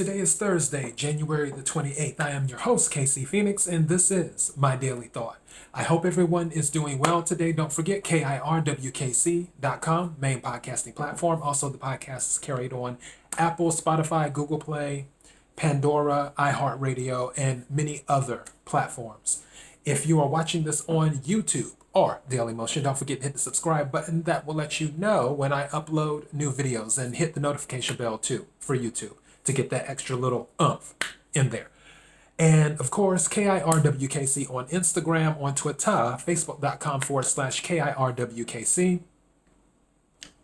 Today is Thursday, January the 28th. I am your host, KC Phoenix, and this is My Daily Thought. I hope everyone is doing well today. Don't forget KIRWKC.com, main podcasting platform. Also, the podcast is carried on Apple, Spotify, Google Play, Pandora, iHeartRadio, and many other platforms. If you are watching this on YouTube or Daily Motion, don't forget to hit the subscribe button. That will let you know when I upload new videos, and hit the notification bell too for YouTube to get that extra little oomph in there. And of course, KIRWKC on Instagram, on Twitter, facebook.com/KIRWKC.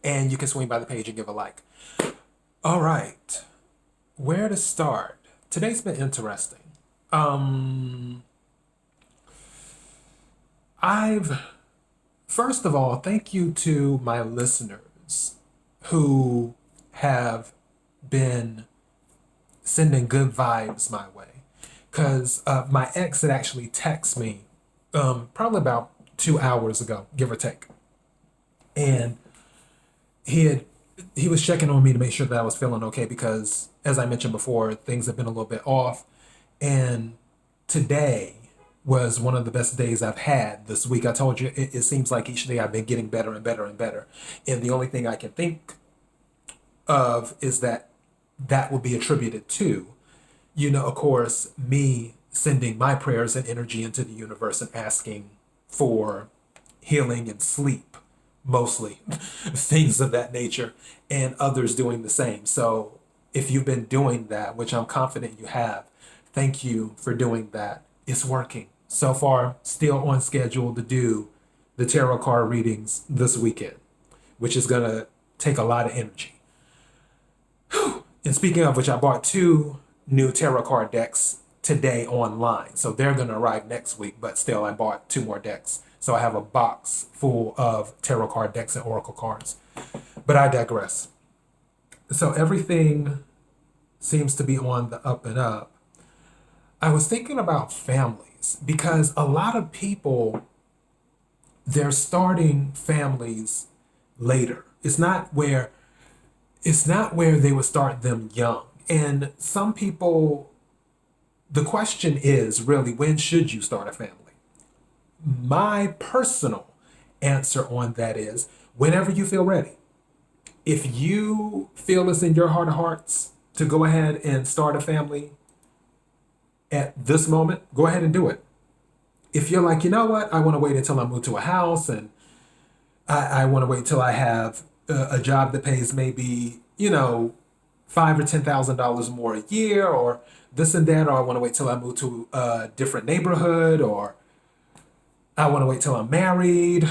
And you can swing by the page and give a like. All right, where to start? Today's been interesting. First of all, thank you to my listeners who have been sending good vibes my way. Because my ex had actually texted me probably about 2 hours ago, give or take. And he was checking on me to make sure that I was feeling okay because, as I mentioned before, things have been a little bit off. And today was one of the best days I've had this week. I told you, it seems like each day I've been getting better and better and better. And the only thing I can think of is that will be attributed to, of course, me sending my prayers and energy into the universe and asking for healing and sleep, mostly things of that nature, and others doing the same. So if you've been doing that, which I'm confident you have, thank you for doing that. It's working. So far, still on schedule to do the tarot card readings this weekend, which is going to take a lot of energy. And speaking of which, I bought 2 new tarot card decks today online. So they're going to arrive next week, but still I bought 2 more decks. So I have a box full of tarot card decks and oracle cards. But I digress. So everything seems to be on the up and up. I was thinking about families because a lot of people, they're starting families later. It's not where they would start them young. And some people, the question is really, when should you start a family? My personal answer on that is whenever you feel ready. If you feel it's in your heart of hearts to go ahead and start a family at this moment, go ahead and do it. If you're like, you know what, I want to wait until I move to a house, and I want to wait until I have a job that pays maybe, $5,000 or $10,000 more a year, or this and that, or I want to wait till I move to a different neighborhood, or I want to wait till I'm married,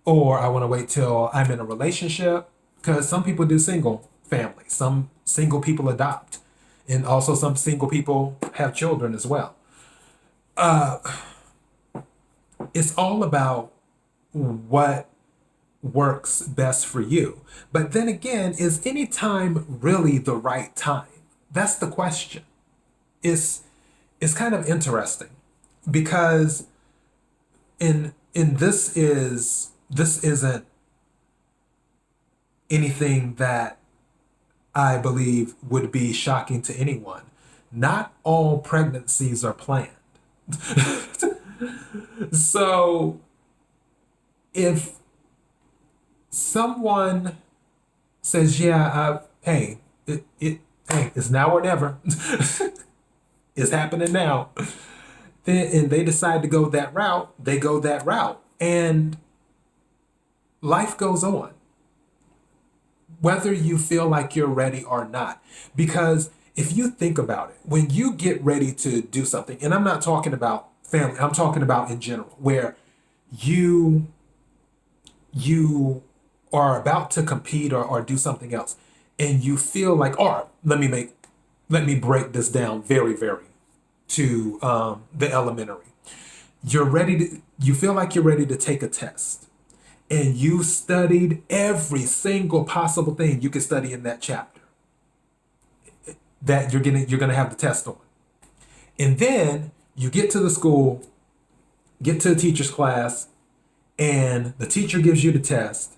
or I want to wait till I'm in a relationship, because some people do single families, some single people adopt, and also some single people have children as well. It's all about what works best for you. But then again, is any time really the right time? That's the question. It's kind of interesting because this isn't anything that I believe would be shocking to anyone. Not all pregnancies are planned. So if someone says, hey, it's now or never. It's happening now. And they decide to go that route, they go that route. And life goes on, whether you feel like you're ready or not. Because if you think about it, when you get ready to do something, and I'm not talking about family, I'm talking about in general, where you are about to compete or do something else, and you feel like, all right, let me break this down very, very to the elementary. You feel like you're ready to take a test, and you studied every single possible thing you could study in that chapter that you're gonna have the test on. And then you get to the school, get to the teacher's class, and the teacher gives you the test.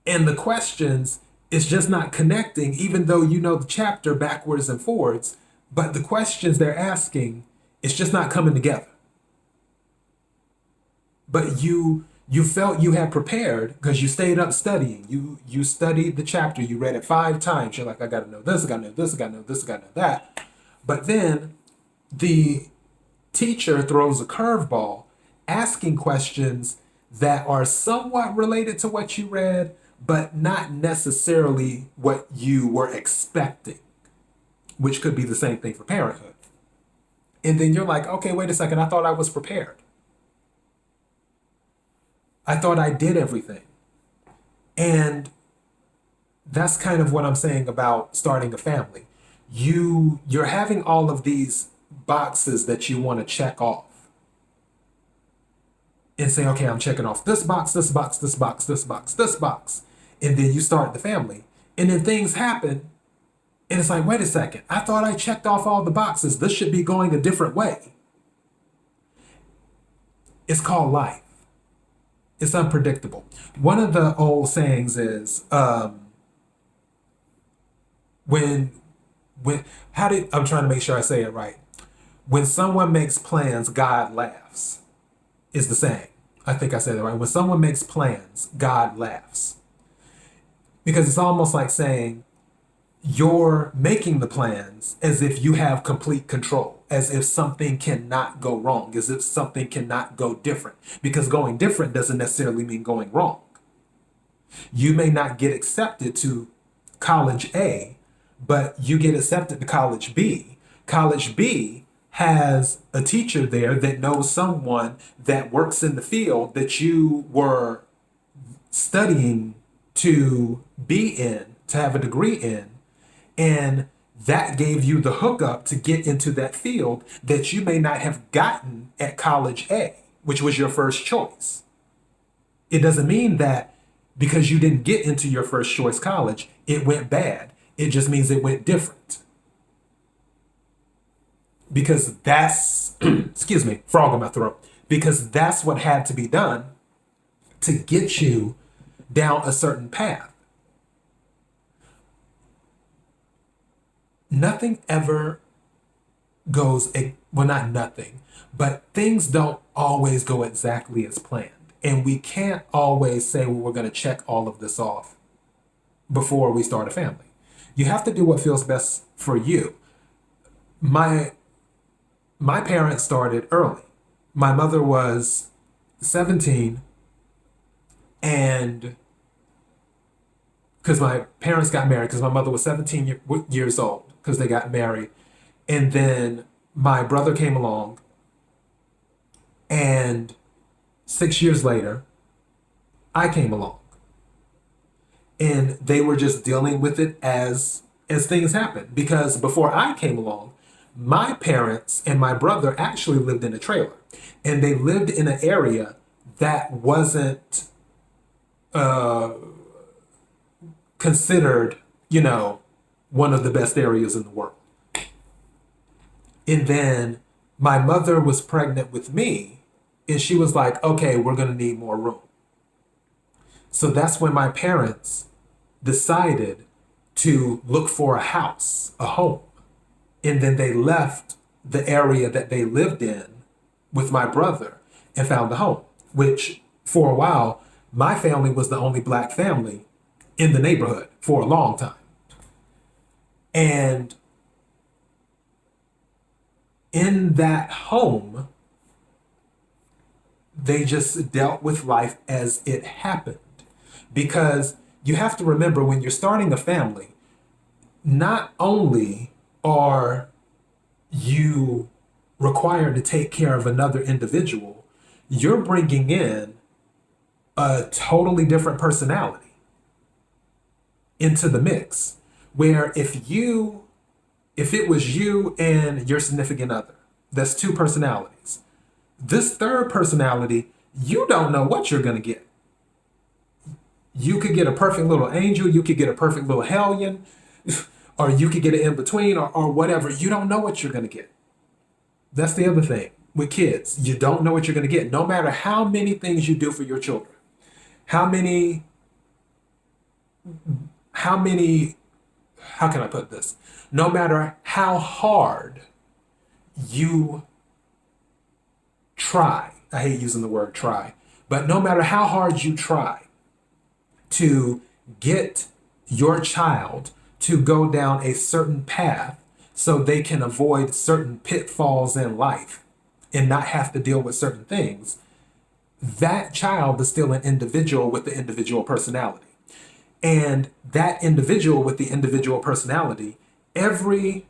And the questions, It's just not connecting, even though you know the chapter backwards and forwards, but the questions they're asking, it's just not coming together. But you felt you had prepared because you stayed up studying. You studied the chapter, you read it 5 times. You're like, I gotta know this, I gotta know this, I gotta know this, I gotta know that. But then the teacher throws a curveball, asking questions that are somewhat related to what you read, but not necessarily what you were expecting, which could be the same thing for parenthood. And then you're like, okay, wait a second, I thought I was prepared. I thought I did everything. And that's kind of what I'm saying about starting a family. You're having all of these boxes that you want to check off and say, okay, I'm checking off this box, this box, this box, this box, this box. And then you start the family. And then things happen. And it's like, wait a second, I thought I checked off all the boxes. This should be going a different way. It's called life. It's unpredictable. One of the old sayings is, I'm trying to make sure I say it right. When someone makes plans, God laughs, is the saying. I think I said it right. When someone makes plans, God laughs. Because it's almost like saying you're making the plans as if you have complete control, as if something cannot go wrong, as if something cannot go different. Because going different doesn't necessarily mean going wrong. You may not get accepted to college A, but you get accepted to college B. College B has a teacher there that knows someone that works in the field that you were studying to be in, to have a degree in, and that gave you the hookup to get into that field that you may not have gotten at college A, which was your first choice. It doesn't mean that because you didn't get into your first choice college, it went bad. It just means it went different. Because that's, excuse me, frog in my throat. Because that's what had to be done to get you down a certain path. Nothing ever goes, well, not nothing, but things don't always go exactly as planned. And we can't always say, well, we're going to check all of this off before we start a family. You have to do what feels best for you. My parents started early. My mother was 17, and because my parents got married, because my mother was 17 years old, because they got married. And then my brother came along, and 6 years later, I came along. And they were just dealing with it as things happened. Because before I came along, my parents and my brother actually lived in a trailer. And they lived in an area that wasn't considered, one of the best areas in the world. And then my mother was pregnant with me, and she was like, okay, we're going to need more room. So that's when my parents decided to look for a house, a home. And then they left the area that they lived in with my brother and found a home, which for a while, my family was the only black family in the neighborhood for a long time. And in that home, they just dealt with life as it happened. Because you have to remember, when you're starting a family, not only are you required to take care of another individual, you're bringing in a totally different personality into the mix. Where if it was you and your significant other, that's 2 personalities. This third personality, you don't know what you're going to get. You could get a perfect little angel, you could get a perfect little hellion, or you could get an in-between, or whatever. You don't know what you're going to get. That's the other thing with kids. You don't know what you're going to get. No matter how many things you do for your children, how how many, how can I put this? No matter how hard you try, I hate using the word try, but no matter how hard you try to get your child to go down a certain path so they can avoid certain pitfalls in life and not have to deal with certain things, that child is still an individual with the individual personality. And that individual with the individual personality, everything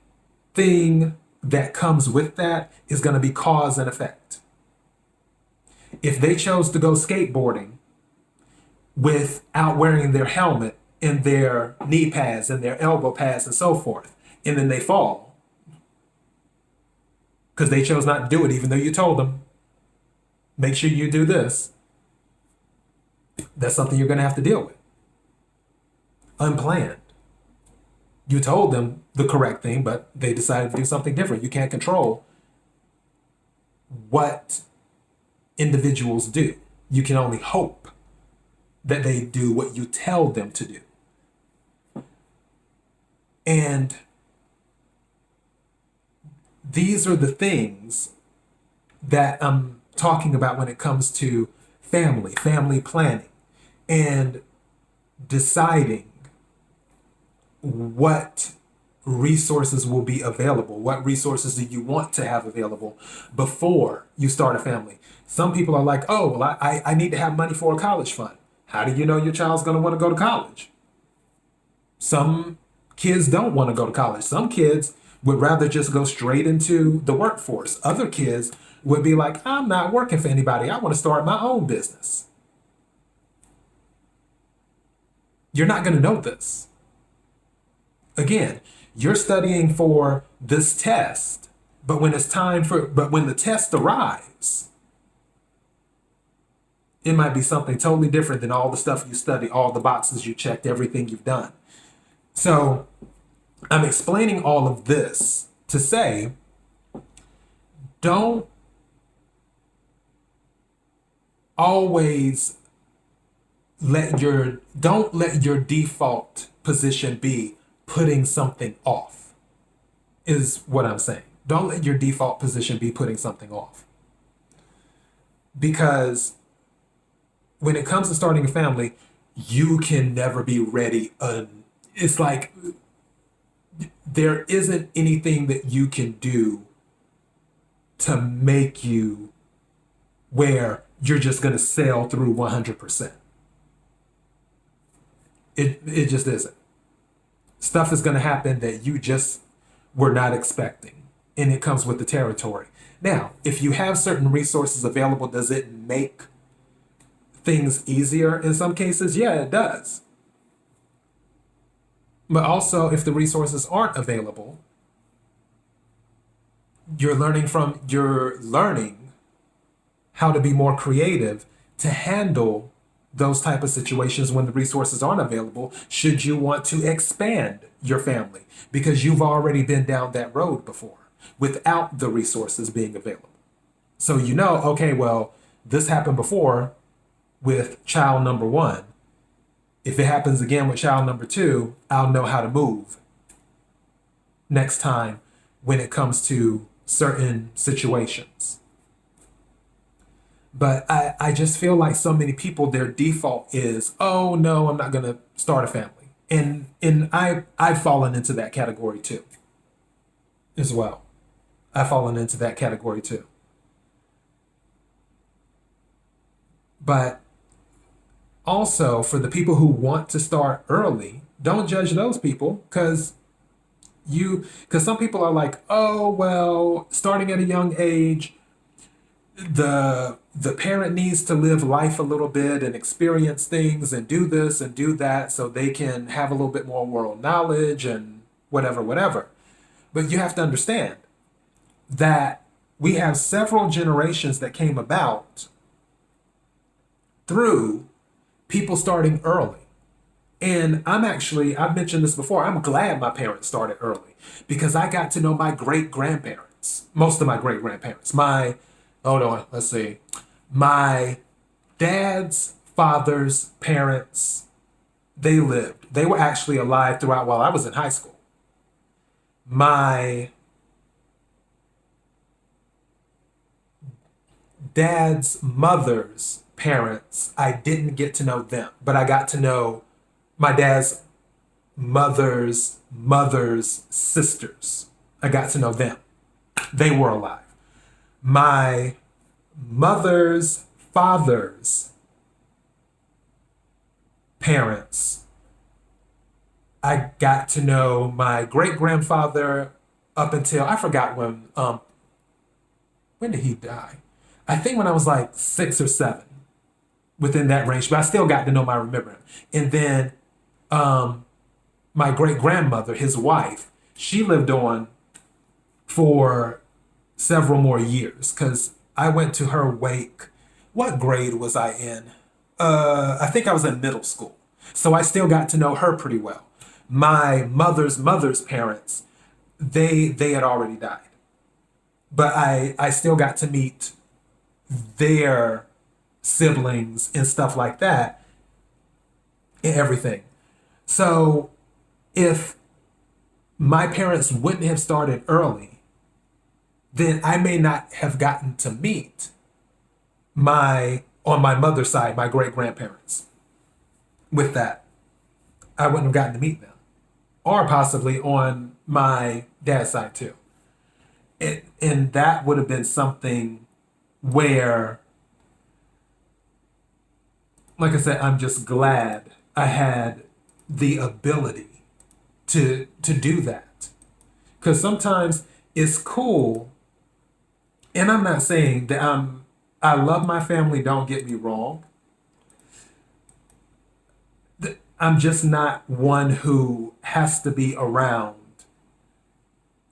that comes with that is going to be cause and effect. If they chose to go skateboarding without wearing their helmet and their knee pads and their elbow pads and so forth, and then they fall because they chose not to do it, even though you told them, make sure you do this, that's something you're going to have to deal with. Unplanned. You told them the correct thing, but they decided to do something different. You can't control what individuals do. You can only hope that they do what you tell them to do. And these are the things that I'm talking about when it comes to family planning, and deciding what resources will be available. What resources do you want to have available before you start a family? Some people are like, oh, well, I need to have money for a college fund. How do you know your child's going to want to go to college? Some kids don't want to go to college. Some kids would rather just go straight into the workforce. Other kids would be like, I'm not working for anybody. I want to start my own business. You're not going to know this. Again, you're studying for this test, but when the test arrives, it might be something totally different than all the stuff you study, all the boxes you checked, everything you've done. So I'm explaining all of this to say, don't let your default position be putting something off, is what I'm saying. Don't let your default position be putting something off. Because when it comes to starting a family, you can never be ready. It's like there isn't anything that you can do to make you where you're just going to sail through 100%. It just isn't. Stuff is going to happen that you just were not expecting, and it comes with the territory. Now, if you have certain resources available, does it make things easier in some cases? Yeah, it does. But also, if the resources aren't available, you're learning how to be more creative to handle those type of situations when the resources aren't available, should you want to expand your family, because you've already been down that road before without the resources being available. So okay, well, this happened before with child number 1. If it happens again with child number 2, I'll know how to move next time when it comes to certain situations. But I just feel like so many people, their default is, oh no, I'm not going to start a family. And I've fallen into that category too, as well. I've fallen into that category too. But also, for the people who want to start early, don't judge those people, because some people are like, oh, well, starting at a young age, the parent needs to live life a little bit and experience things and do this and do that so they can have a little bit more world knowledge and whatever. But you have to understand that we have several generations that came about through people starting early. And I've mentioned this before, I'm glad my parents started early, because I got to know my great-grandparents, most of my great-grandparents. My dad's father's parents, They lived. They were actually alive throughout while I was in high school. My dad's mother's parents, I didn't get to know them, but I got to know my dad's mother's sisters. I got to know them. They were alive. My mother's father's parents, I got to know my great grandfather up until I forgot when did he die? I think when I was like 6 or 7, within that range, but I still got to know my remember him. And then my great grandmother, his wife, she lived on for several more years because I went to her wake. What grade was I in? I think I was in middle school. So I still got to know her pretty well. My mother's parents, they had already died. But I still got to meet their siblings and stuff like that and everything. So if my parents wouldn't have started early, then I may not have gotten to meet on my mother's side, my great grandparents. With that, I wouldn't have gotten to meet them, or possibly on my dad's side too. And that would have been something where, like I said, I'm just glad I had the ability to do that. Because sometimes it's cool, and I'm not saying that I love my family, don't get me wrong. I'm just not one who has to be around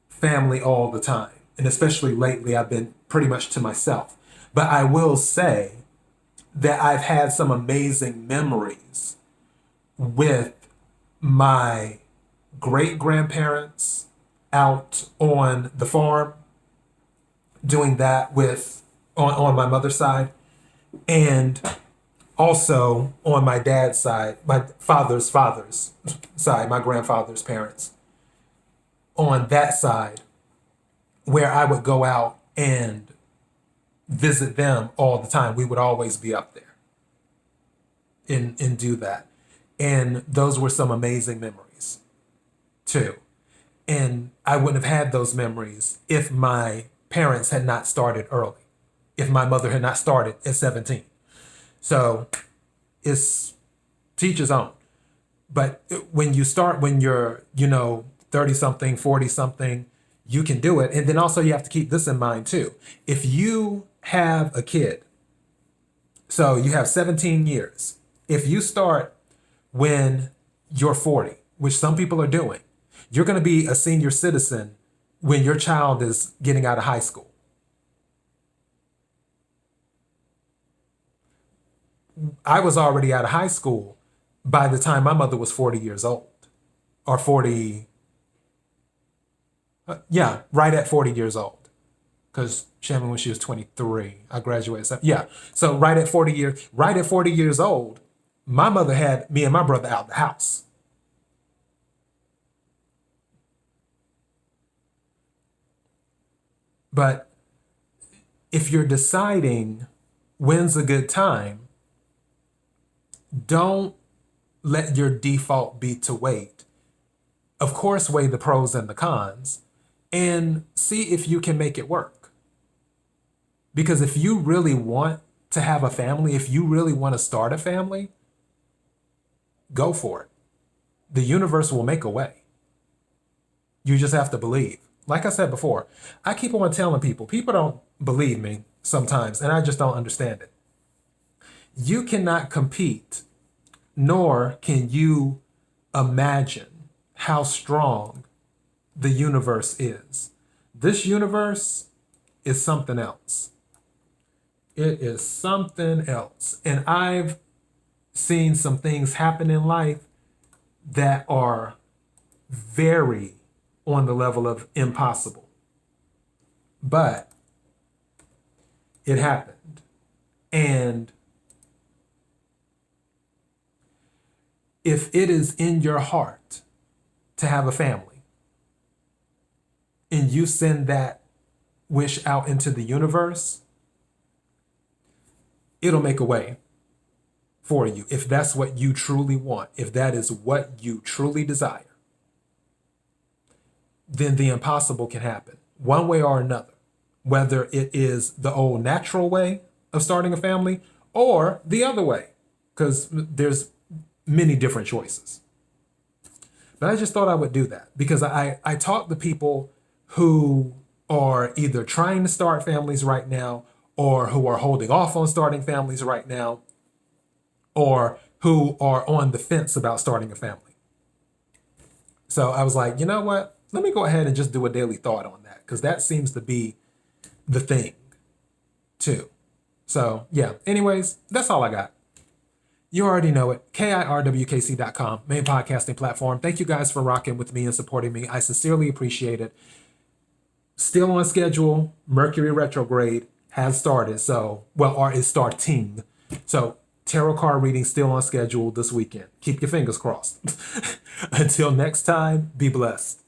family all the time. And especially lately, I've been pretty much to myself. But I will say that I've had some amazing memories with my great grandparents out on the farm, doing that on my mother's side, and also on my dad's side, my father's side, my grandfather's parents, on that side, where I would go out and visit them all the time. We would always be up there and do that. And those were some amazing memories too. And I wouldn't have had those memories if my parents had not started early, if my mother had not started at 17. So it's teacher's own. But when you're, 30 something, 40 something, you can do it. And then also you have to keep this in mind too. If you have a kid, so you have 17 years, if you start when you're 40, which some people are doing, you're going to be a senior citizen when your child is getting out of high school. I was already out of high school by the time my mother was 40 years old, or 40, right at 40 years old. Because she had me when she was 23. I graduated. So right at 40 years old, my mother had me and my brother out the house. But if you're deciding when's a good time, don't let your default be to wait. Of course, weigh the pros and the cons and see if you can make it work. Because if you really want to have a family, if you really want to start a family, go for it. The universe will make a way. You just have to believe. Like I said before, I keep on telling people don't believe me sometimes, and I just don't understand it. You cannot compete, nor can you imagine how strong the universe is. This universe is something else. It is something else. And I've seen some things happen in life that are very on the level of impossible. But it happened. And if it is in your heart to have a family and you send that wish out into the universe, it'll make a way for you. If that's what you truly want, if that is what you truly desire, then the impossible can happen one way or another, whether it is the old natural way of starting a family or the other way, because there's many different choices. But I just thought I would do that because I talk to people who are either trying to start families right now, or who are holding off on starting families right now, or who are on the fence about starting a family. So I was like, you know what? Let me go ahead and just do a daily thought on that, because that seems to be the thing too. So yeah, anyways, that's all I got. You already know it. KIRWKC.com, main podcasting platform. Thank you guys for rocking with me and supporting me. I sincerely appreciate it. Still on schedule. Mercury retrograde has started. Or is starting. So tarot card reading still on schedule this weekend. Keep your fingers crossed. Until next time, be blessed.